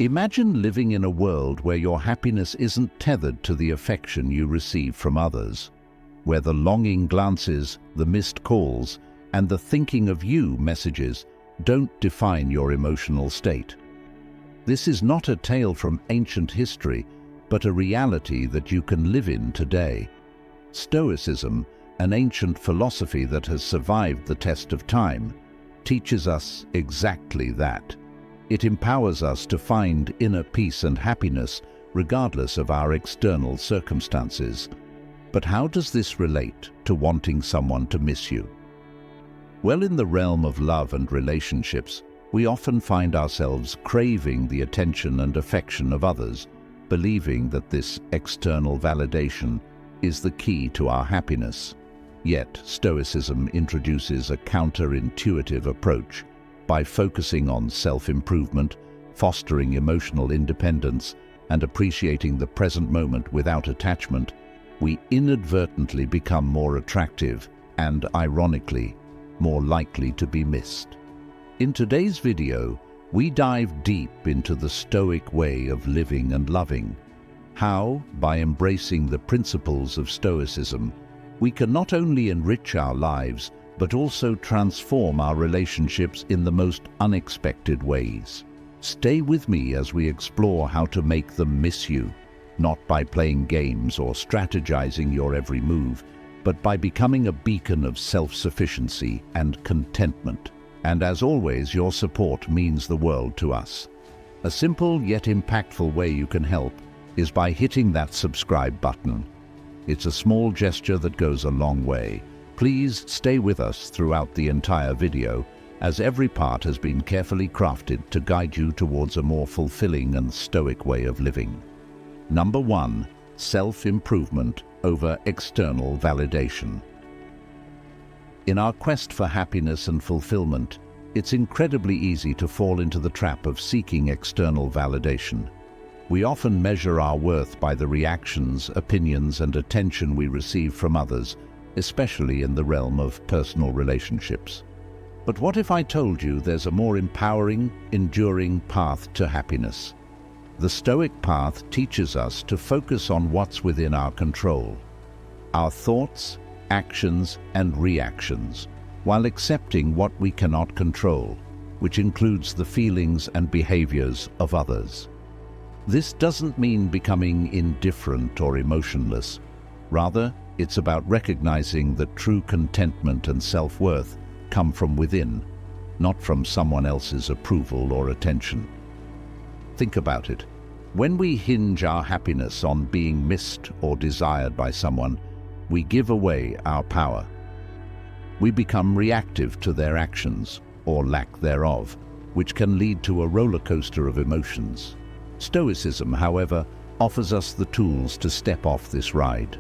Imagine living in a world where your happiness isn't tethered to the affection you receive from others, where the longing glances, the missed calls, and the thinking of you messages don't define your emotional state. This is not a tale from ancient history, but a reality that you can live in today. Stoicism, an ancient philosophy that has survived the test of time, teaches us exactly that. It empowers us to find inner peace and happiness regardless of our external circumstances. But how does this relate to wanting someone to miss you? Well, in the realm of love and relationships, we often find ourselves craving the attention and affection of others, believing that this external validation is the key to our happiness. Yet, Stoicism introduces a counterintuitive approach. By focusing on self-improvement, fostering emotional independence, and appreciating the present moment without attachment, we inadvertently become more attractive and, ironically, more likely to be missed. In today's video, we dive deep into the Stoic way of living and loving. How, by embracing the principles of Stoicism, we can not only enrich our lives, but also transform our relationships in the most unexpected ways. Stay with me as we explore how to make them miss you, not by playing games or strategizing your every move, but by becoming a beacon of self-sufficiency and contentment. And as always, your support means the world to us. A simple yet impactful way you can help is by hitting that subscribe button. It's a small gesture that goes a long way. Please stay with us throughout the entire video, as every part has been carefully crafted to guide you towards a more fulfilling and stoic way of living. Number 1. Self-improvement over external validation. In our quest for happiness and fulfillment, it's incredibly easy to fall into the trap of seeking external validation. We often measure our worth by the reactions, opinions, and attention we receive from others, especially in the realm of personal relationships. But what if I told you there's a more empowering, enduring path to happiness? The Stoic path teaches us to focus on what's within our control, our thoughts, actions, and reactions, while accepting what we cannot control, which includes the feelings and behaviors of others. This doesn't mean becoming indifferent or emotionless. Rather, it's about recognizing that true contentment and self-worth come from within, not from someone else's approval or attention. Think about it. When we hinge our happiness on being missed or desired by someone, we give away our power. We become reactive to their actions, or lack thereof, which can lead to a roller coaster of emotions. Stoicism, however, offers us the tools to step off this ride.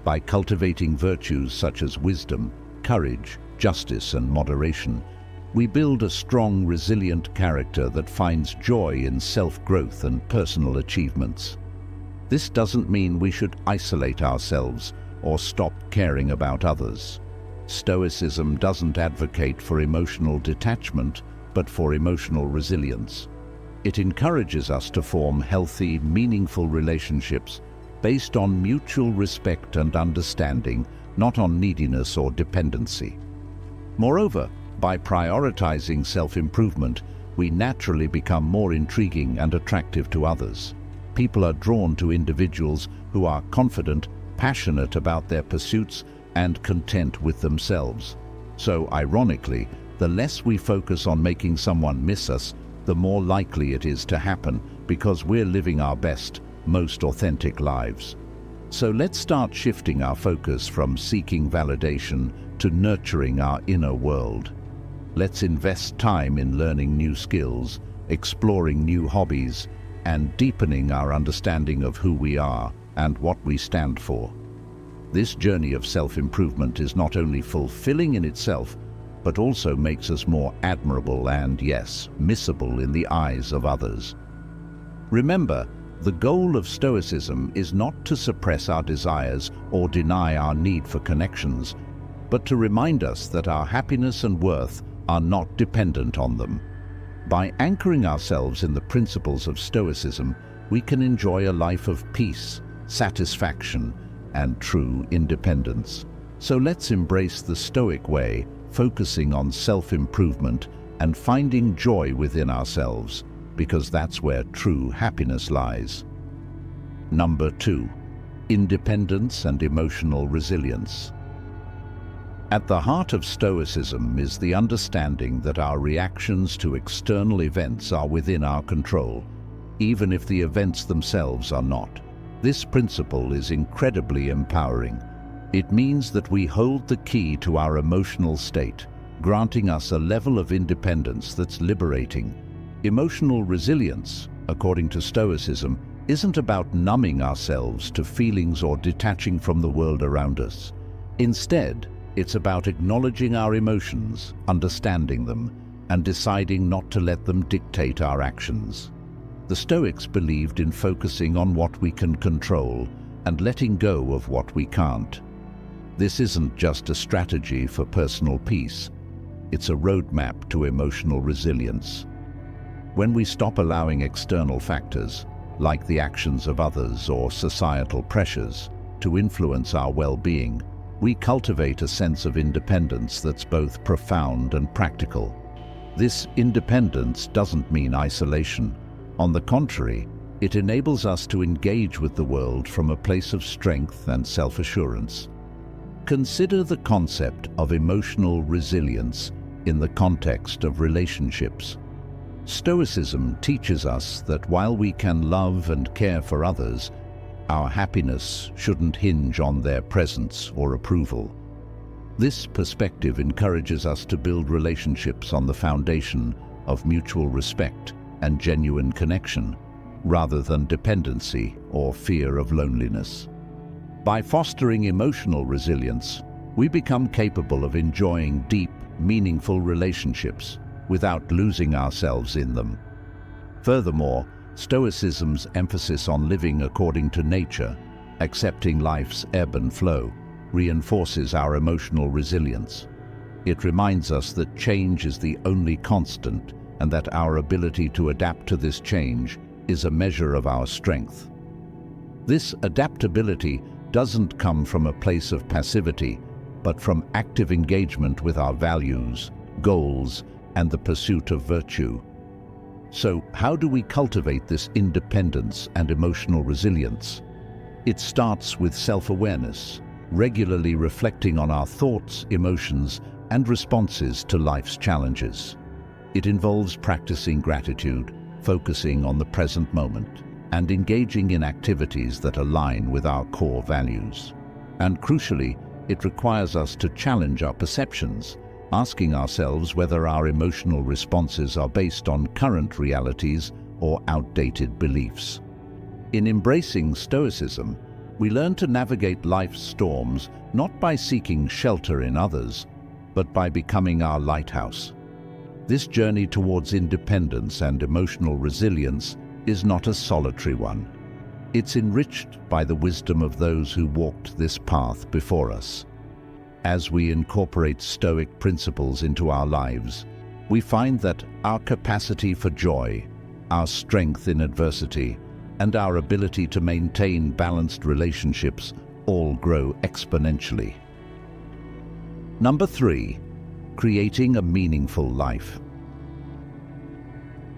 By cultivating virtues such as wisdom, courage, justice, and moderation, we build a strong, resilient character that finds joy in self-growth and personal achievements. This doesn't mean we should isolate ourselves or stop caring about others. Stoicism doesn't advocate for emotional detachment, but for emotional resilience. It encourages us to form healthy, meaningful relationships based on mutual respect and understanding, not on neediness or dependency. Moreover, by prioritizing self-improvement, we naturally become more intriguing and attractive to others. People are drawn to individuals who are confident, passionate about their pursuits, and content with themselves. So, ironically, the less we focus on making someone miss us, the more likely it is to happen, because we're living our best, most authentic lives. So let's start shifting our focus from seeking validation to nurturing our inner world. Let's invest time in learning new skills, exploring new hobbies, and deepening our understanding of who we are and what we stand for. This journey of self-improvement is not only fulfilling in itself, but also makes us more admirable and, yes, missable in the eyes of others. Remember, the goal of Stoicism is not to suppress our desires or deny our need for connections, but to remind us that our happiness and worth are not dependent on them. By anchoring ourselves in the principles of Stoicism, we can enjoy a life of peace, satisfaction, and true independence. So let's embrace the Stoic way, focusing on self-improvement and finding joy within ourselves, because that's where true happiness lies. Number 2, independence and emotional resilience. At the heart of Stoicism is the understanding that our reactions to external events are within our control, even if the events themselves are not. This principle is incredibly empowering. It means that we hold the key to our emotional state, granting us a level of independence that's liberating. Emotional resilience, according to Stoicism, isn't about numbing ourselves to feelings or detaching from the world around us. Instead, it's about acknowledging our emotions, understanding them, and deciding not to let them dictate our actions. The Stoics believed in focusing on what we can control and letting go of what we can't. This isn't just a strategy for personal peace, it's a roadmap to emotional resilience. When we stop allowing external factors, like the actions of others or societal pressures, to influence our well-being, we cultivate a sense of independence that's both profound and practical. This independence doesn't mean isolation. On the contrary, it enables us to engage with the world from a place of strength and self-assurance. Consider the concept of emotional resilience in the context of relationships. Stoicism teaches us that while we can love and care for others, our happiness shouldn't hinge on their presence or approval. This perspective encourages us to build relationships on the foundation of mutual respect and genuine connection, rather than dependency or fear of loneliness. By fostering emotional resilience, we become capable of enjoying deep, meaningful relationships without losing ourselves in them. Furthermore, Stoicism's emphasis on living according to nature, accepting life's ebb and flow, reinforces our emotional resilience. It reminds us that change is the only constant and that our ability to adapt to this change is a measure of our strength. This adaptability doesn't come from a place of passivity, but from active engagement with our values, goals, and the pursuit of virtue. So, how do we cultivate this independence and emotional resilience? It starts with self-awareness, regularly reflecting on our thoughts, emotions, and responses to life's challenges. It involves practicing gratitude, focusing on the present moment, and engaging in activities that align with our core values. And crucially, it requires us to challenge our perceptions, asking ourselves whether our emotional responses are based on current realities or outdated beliefs. In embracing Stoicism, we learn to navigate life's storms not by seeking shelter in others, but by becoming our lighthouse. This journey towards independence and emotional resilience is not a solitary one. It's enriched by the wisdom of those who walked this path before us. As we incorporate Stoic principles into our lives, we find that our capacity for joy, our strength in adversity, and our ability to maintain balanced relationships all grow exponentially. Number 3, creating a meaningful life.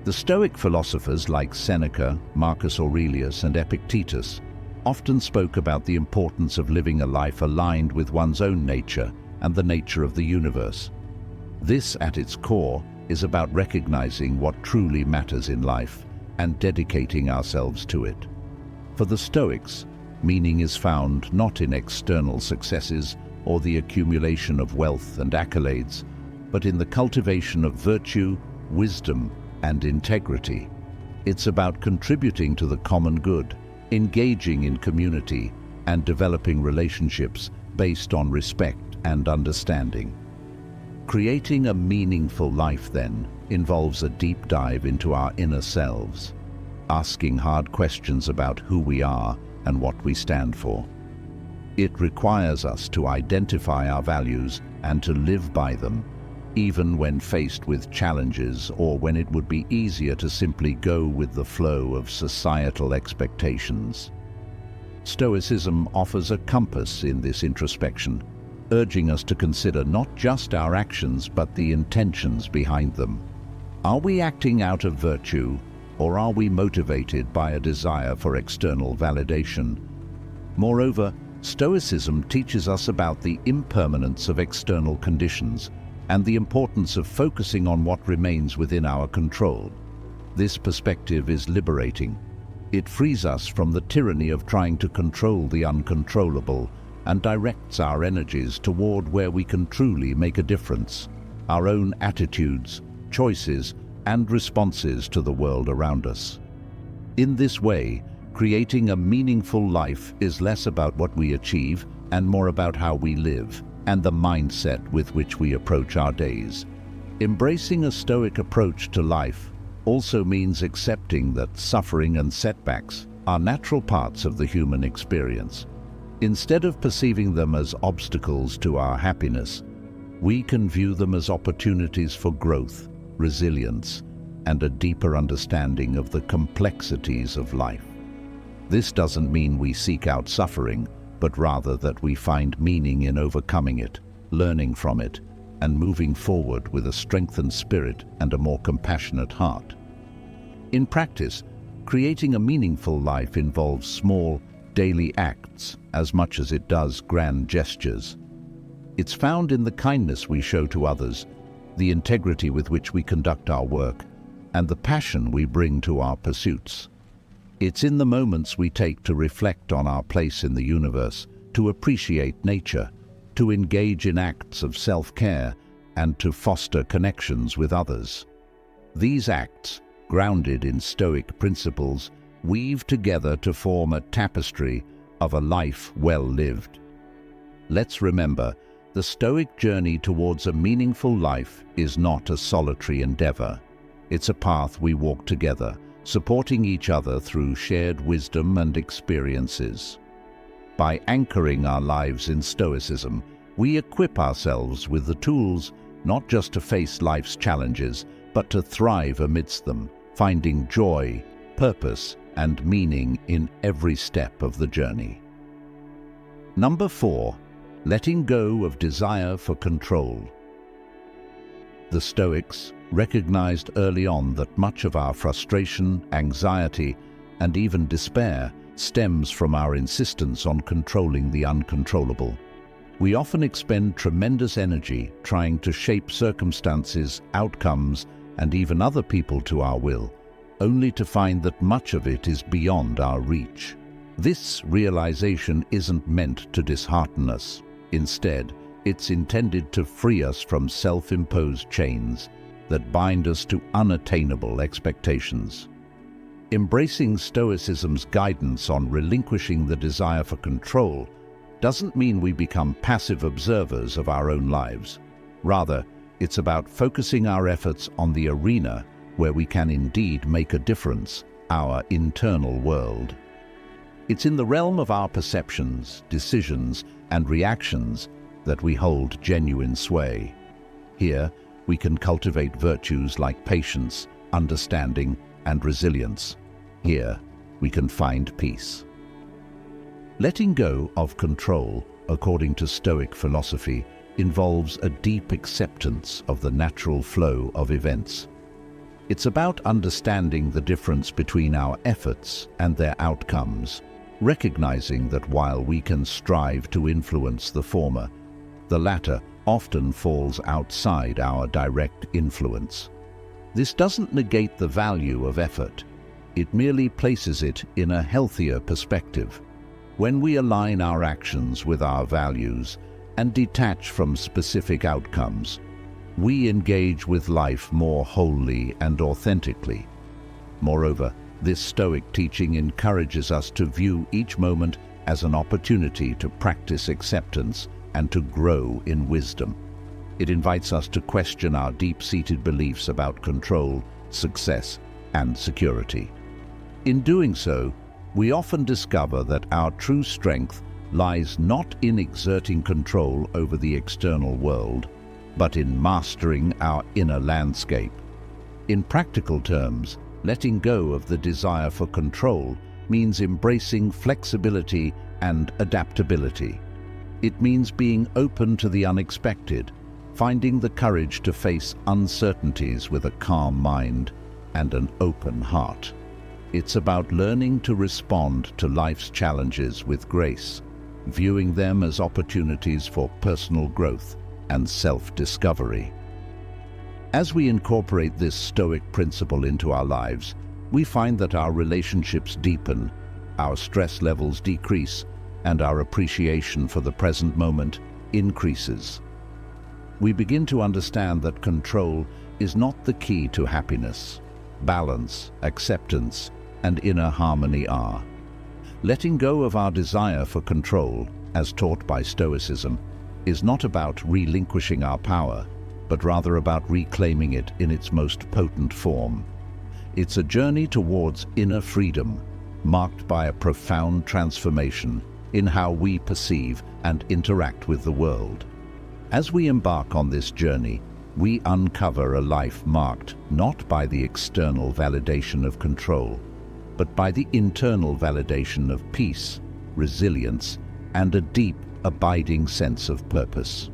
The Stoic philosophers like Seneca, Marcus Aurelius, and Epictetus often spoke about the importance of living a life aligned with one's own nature and the nature of the universe. This, at its core, is about recognizing what truly matters in life and dedicating ourselves to it. For the Stoics, meaning is found not in external successes or the accumulation of wealth and accolades, but in the cultivation of virtue, wisdom, and integrity. It's about contributing to the common good, engaging in community, and developing relationships based on respect and understanding. Creating a meaningful life, then, involves a deep dive into our inner selves, asking hard questions about who we are and what we stand for. It requires us to identify our values and to live by them, even when faced with challenges or when it would be easier to simply go with the flow of societal expectations. Stoicism offers a compass in this introspection, urging us to consider not just our actions but the intentions behind them. Are we acting out of virtue, or are we motivated by a desire for external validation? Moreover, Stoicism teaches us about the impermanence of external conditions and the importance of focusing on what remains within our control. This perspective is liberating. It frees us from the tyranny of trying to control the uncontrollable and directs our energies toward where we can truly make a difference, our own attitudes, choices, and responses to the world around us. In this way, creating a meaningful life is less about what we achieve and more about how we live and the mindset with which we approach our days. Embracing a Stoic approach to life also means accepting that suffering and setbacks are natural parts of the human experience. Instead of perceiving them as obstacles to our happiness, we can view them as opportunities for growth, resilience, and a deeper understanding of the complexities of life. This doesn't mean we seek out suffering, but rather that we find meaning in overcoming it, learning from it, and moving forward with a strengthened spirit and a more compassionate heart. In practice, creating a meaningful life involves small, daily acts as much as it does grand gestures. It's found in the kindness we show to others, the integrity with which we conduct our work, and the passion we bring to our pursuits. It's in the moments we take to reflect on our place in the universe, to appreciate nature, to engage in acts of self-care, and to foster connections with others. These acts, grounded in Stoic principles, weave together to form a tapestry of a life well lived. Let's remember, the Stoic journey towards a meaningful life is not a solitary endeavor. It's a path we walk together, supporting each other through shared wisdom and experiences. By anchoring our lives in Stoicism, we equip ourselves with the tools not just to face life's challenges, but to thrive amidst them, finding joy, purpose, and meaning in every step of the journey. Number 4, letting go of desire for control. The Stoics recognized early on that much of our frustration, anxiety, and even despair stems from our insistence on controlling the uncontrollable. We often expend tremendous energy trying to shape circumstances, outcomes, and even other people to our will, only to find that much of it is beyond our reach. This realization isn't meant to dishearten us. Instead, it's intended to free us from self-imposed chains that bind us to unattainable expectations. Embracing Stoicism's guidance on relinquishing the desire for control doesn't mean we become passive observers of our own lives. Rather, it's about focusing our efforts on the arena where we can indeed make a difference, our internal world. It's in the realm of our perceptions, decisions, and reactions that we hold genuine sway. Here, we can cultivate virtues like patience, understanding, and resilience. Here, we can find peace. Letting go of control, according to Stoic philosophy, involves a deep acceptance of the natural flow of events. It's about understanding the difference between our efforts and their outcomes, recognizing that while we can strive to influence the former, the latter often falls outside our direct influence. This doesn't negate the value of effort. It merely places it in a healthier perspective. When we align our actions with our values and detach from specific outcomes, we engage with life more wholly and authentically. Moreover, this Stoic teaching encourages us to view each moment as an opportunity to practice acceptance and to grow in wisdom. It invites us to question our deep-seated beliefs about control, success, and security. In doing so, we often discover that our true strength lies not in exerting control over the external world, but in mastering our inner landscape. In practical terms, letting go of the desire for control means embracing flexibility and adaptability. It means being open to the unexpected, finding the courage to face uncertainties with a calm mind and an open heart. It's about learning to respond to life's challenges with grace, viewing them as opportunities for personal growth and self-discovery. As we incorporate this Stoic principle into our lives, we find that our relationships deepen, our stress levels decrease, and our appreciation for the present moment increases. We begin to understand that control is not the key to happiness. Balance, acceptance, and inner harmony are. Letting go of our desire for control, as taught by Stoicism, is not about relinquishing our power, but rather about reclaiming it in its most potent form. It's a journey towards inner freedom, marked by a profound transformation in how we perceive and interact with the world. As we embark on this journey, we uncover a life marked not by the external validation of control, but by the internal validation of peace, resilience, and a deep, abiding sense of purpose.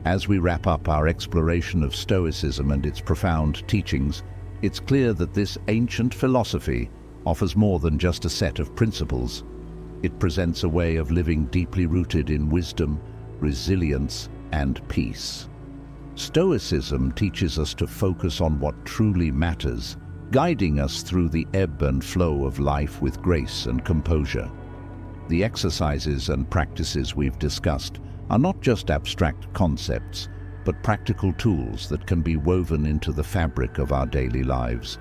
As we wrap up our exploration of Stoicism and its profound teachings, it's clear that this ancient philosophy offers more than just a set of principles. It presents a way of living deeply rooted in wisdom, resilience, and peace. Stoicism teaches us to focus on what truly matters, guiding us through the ebb and flow of life with grace and composure. The exercises and practices we've discussed are not just abstract concepts, but practical tools that can be woven into the fabric of our daily lives,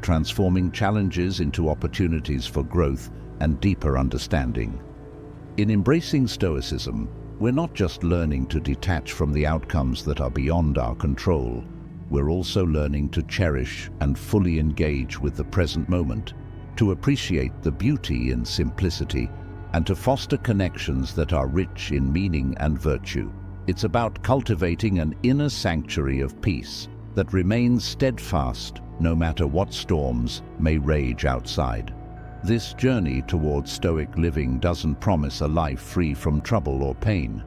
transforming challenges into opportunities for growth and deeper understanding. In embracing Stoicism, we're not just learning to detach from the outcomes that are beyond our control, we're also learning to cherish and fully engage with the present moment, to appreciate the beauty in simplicity, and to foster connections that are rich in meaning and virtue. It's about cultivating an inner sanctuary of peace that remains steadfast no matter what storms may rage outside. This journey towards Stoic living doesn't promise a life free from trouble or pain.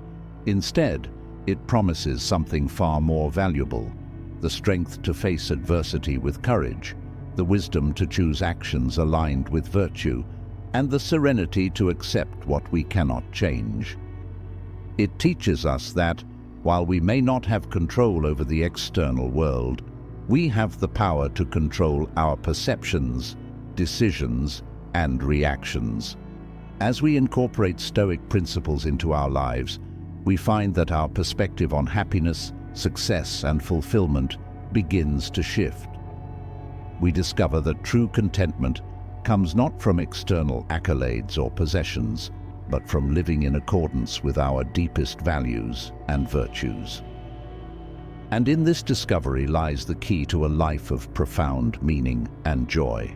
Instead, it promises something far more valuable: the strength to face adversity with courage, the wisdom to choose actions aligned with virtue, and the serenity to accept what we cannot change. It teaches us that, while we may not have control over the external world, we have the power to control our perceptions, decisions, and reactions. As we incorporate Stoic principles into our lives, we find that our perspective on happiness, success, and fulfillment begins to shift. We discover that true contentment comes not from external accolades or possessions, but from living in accordance with our deepest values and virtues. And in this discovery lies the key to a life of profound meaning and joy.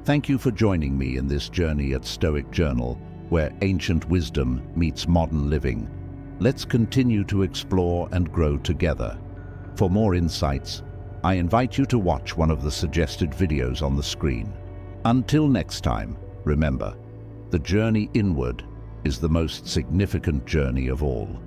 Thank you for joining me in this journey at Stoic Journal, where ancient wisdom meets modern living. Let's continue to explore and grow together. For more insights, I invite you to watch one of the suggested videos on the screen. Until next time, remember, the journey inward is the most significant journey of all.